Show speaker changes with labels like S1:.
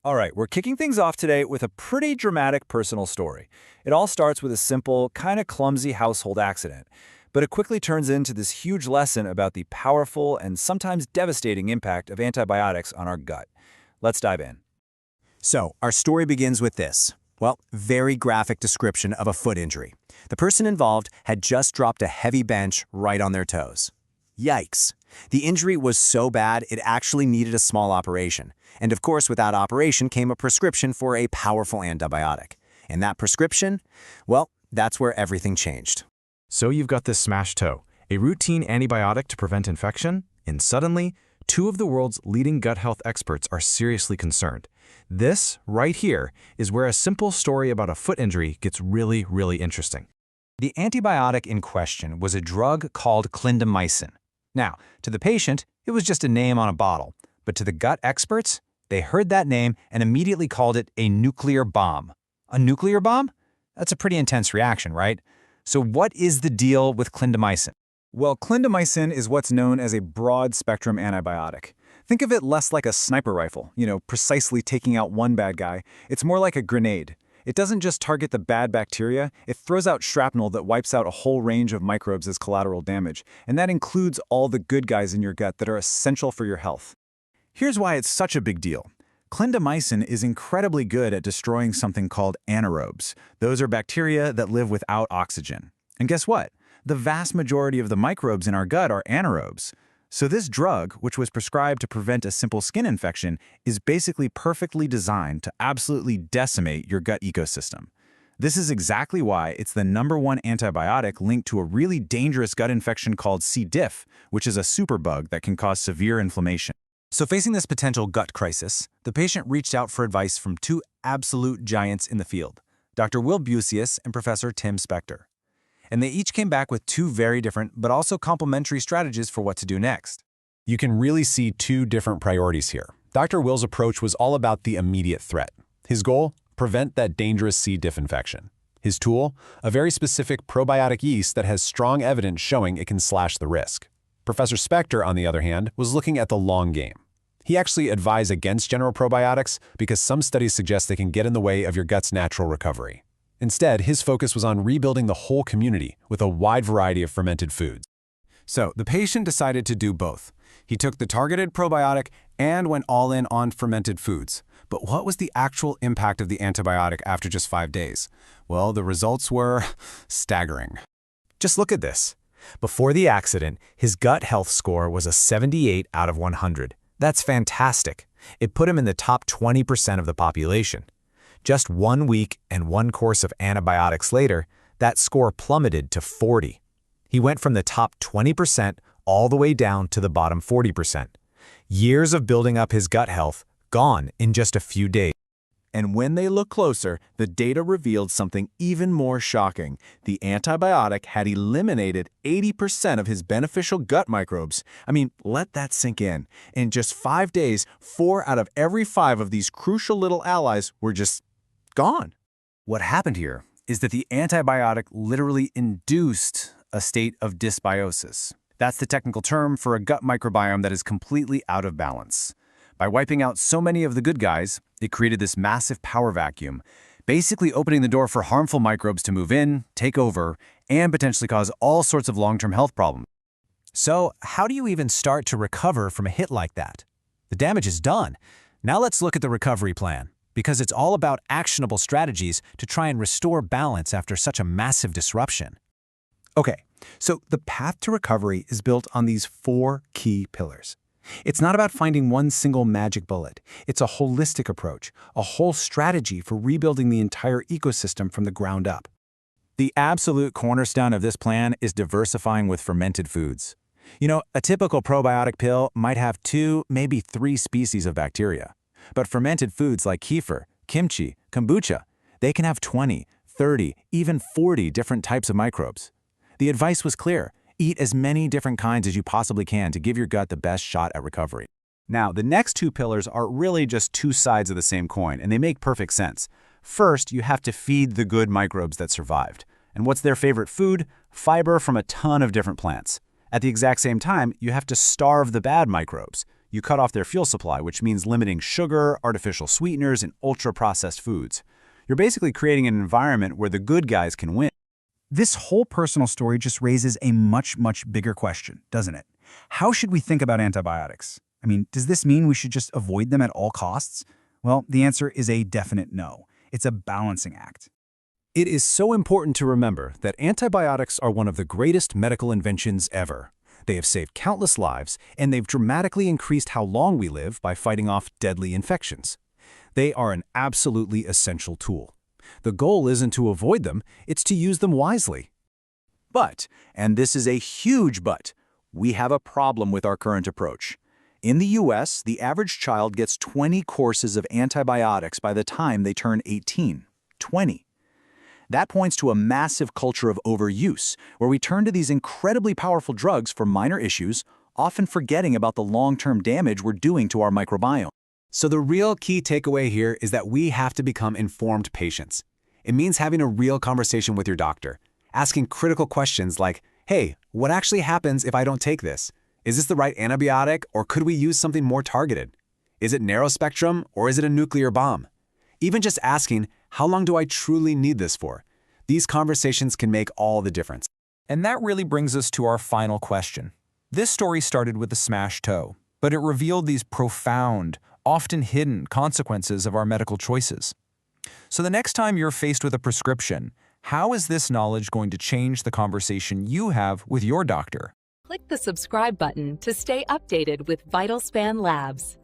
S1: All right, we're kicking things off today with a pretty dramatic personal story. It all starts with a simple, kind of clumsy household accident, but it quickly turns into this huge lesson about the powerful and sometimes devastating impact of antibiotics on our gut. Let's dive in.
S2: So, our story begins with this. Well, very graphic description of a foot injury. The person involved had just dropped a heavy bench right on their toes. Yikes. The injury was so bad it actually needed a small operation. And of course, with that operation came a prescription for a powerful antibiotic. And that prescription? Well, that's where everything changed.
S3: So you've got this smashed toe, a routine antibiotic to prevent infection, and suddenly, two of the world's leading gut health experts are seriously concerned. This, right here, is where a simple story about a foot injury gets really, really interesting.
S1: The antibiotic in question was a drug called clindamycin. Now, to the patient, it was just a name on a bottle, but to the gut experts, they heard that name and immediately called it a nuclear bomb. A nuclear bomb? That's a pretty intense reaction, right? So what is the deal with clindamycin? Well, clindamycin is what's known as a broad-spectrum antibiotic. Think of it less like a sniper rifle, precisely taking out one bad guy. It's more like a grenade. It doesn't just target the bad bacteria, it throws out shrapnel that wipes out a whole range of microbes as collateral damage, and that includes all the good guys in your gut that are essential for your health. Here's why it's such a big deal. Clindamycin is incredibly good at destroying something called anaerobes. Those are bacteria that live without oxygen. And guess what? The vast majority of the microbes in our gut are anaerobes. So this drug, which was prescribed to prevent a simple skin infection, is basically perfectly designed to absolutely decimate your gut ecosystem. This is exactly why it's the #1 antibiotic linked to a really dangerous gut infection called C. diff, which is a superbug that can cause severe inflammation. So facing this potential gut crisis, the patient reached out for advice from two absolute giants in the field, Dr. Will Busius and Professor Tim Spector. And they each came back with two very different but also complementary strategies for what to do next.
S4: You can really see two different priorities here. Dr. Will's approach was all about the immediate threat. His goal? Prevent that dangerous C. diff infection. His tool? A very specific probiotic yeast that has strong evidence showing it can slash the risk. Professor Spector, on the other hand, was looking at the long game. He actually advised against general probiotics because some studies suggest they can get in the way of your gut's natural recovery. Instead, his focus was on rebuilding the whole community with a wide variety of fermented foods.
S1: So the patient decided to do both. He took the targeted probiotic and went all in on fermented foods. But what was the actual impact of the antibiotic after just 5 days? Well, the results were staggering.
S2: Just look at this. Before the accident, his gut health score was a 78 out of 100. That's fantastic. It put him in the top 20% of the population. Just 1 week and 1 course of antibiotics later, that score plummeted to 40. He went from the top 20% all the way down to the bottom 40%. Years of building up his gut health, gone in just a few days. And when they looked closer, the data revealed something even more shocking. The antibiotic had eliminated 80% of his beneficial gut microbes. I mean, let that sink in. In just 5 days, 4 out of every 5 of these crucial little allies were just gone. What happened here is that the antibiotic literally induced a state of dysbiosis. That's the technical term for a gut microbiome that is completely out of balance. By wiping out so many of the good guys, it created this massive power vacuum, basically opening the door for harmful microbes to move in, take over, and potentially cause all sorts of long-term health problems. So, how do you even start to recover from a hit like that? The damage is done. Now let's look at the recovery plan, because it's all about actionable strategies to try and restore balance after such a massive disruption. Okay, so the path to recovery is built on these 4 key pillars. It's not about finding one single magic bullet. It's a holistic approach, a whole strategy for rebuilding the entire ecosystem from the ground up. The absolute cornerstone of this plan is diversifying with fermented foods. A typical probiotic pill might have 2, maybe 3 species of bacteria. But fermented foods like kefir, kimchi, kombucha, they can have 20, 30, even 40 different types of microbes. The advice was clear. Eat as many different kinds as you possibly can to give your gut the best shot at recovery. Now, the next 2 pillars are really just 2 sides of the same coin, and they make perfect sense. First, you have to feed the good microbes that survived. And what's their favorite food? Fiber from a ton of different plants. At the exact same time, you have to starve the bad microbes.
S3: You cut off their fuel supply, which means limiting sugar, artificial sweeteners, and ultra-processed foods. You're basically creating an environment where the good guys can win.
S5: This whole personal story just raises a much, much bigger question, doesn't it? How should we think about antibiotics? I mean, does this mean we should just avoid them at all costs? Well, the answer is a definite no. It's a balancing act.
S2: It is so important to remember that antibiotics are one of the greatest medical inventions ever. They have saved countless lives, and they've dramatically increased how long we live by fighting off deadly infections. They are an absolutely essential tool. The goal isn't to avoid them, it's to use them wisely.
S1: But, and this is a huge but, we have a problem with our current approach. In the US, the average child gets 20 courses of antibiotics by the time they turn 18. 20. That points to a massive culture of overuse, where we turn to these incredibly powerful drugs for minor issues, often forgetting about the long-term damage we're doing to our microbiome.
S2: So the real key takeaway here is that we have to become informed patients. It means having a real conversation with your doctor, asking critical questions like, hey, what actually happens if I don't take this? Is this the right antibiotic, or could we use something more targeted? Is it narrow spectrum, or is it a nuclear bomb? Even just asking, how long do I truly need this for? These conversations can make all the difference.
S6: And that really brings us to our final question. This story started with the smashed toe, but it revealed these profound, often hidden consequences of our medical choices. So the next time you're faced with a prescription, how is this knowledge going to change the conversation you have with your doctor?
S7: Click the subscribe button to stay updated with VitalSpan Labs.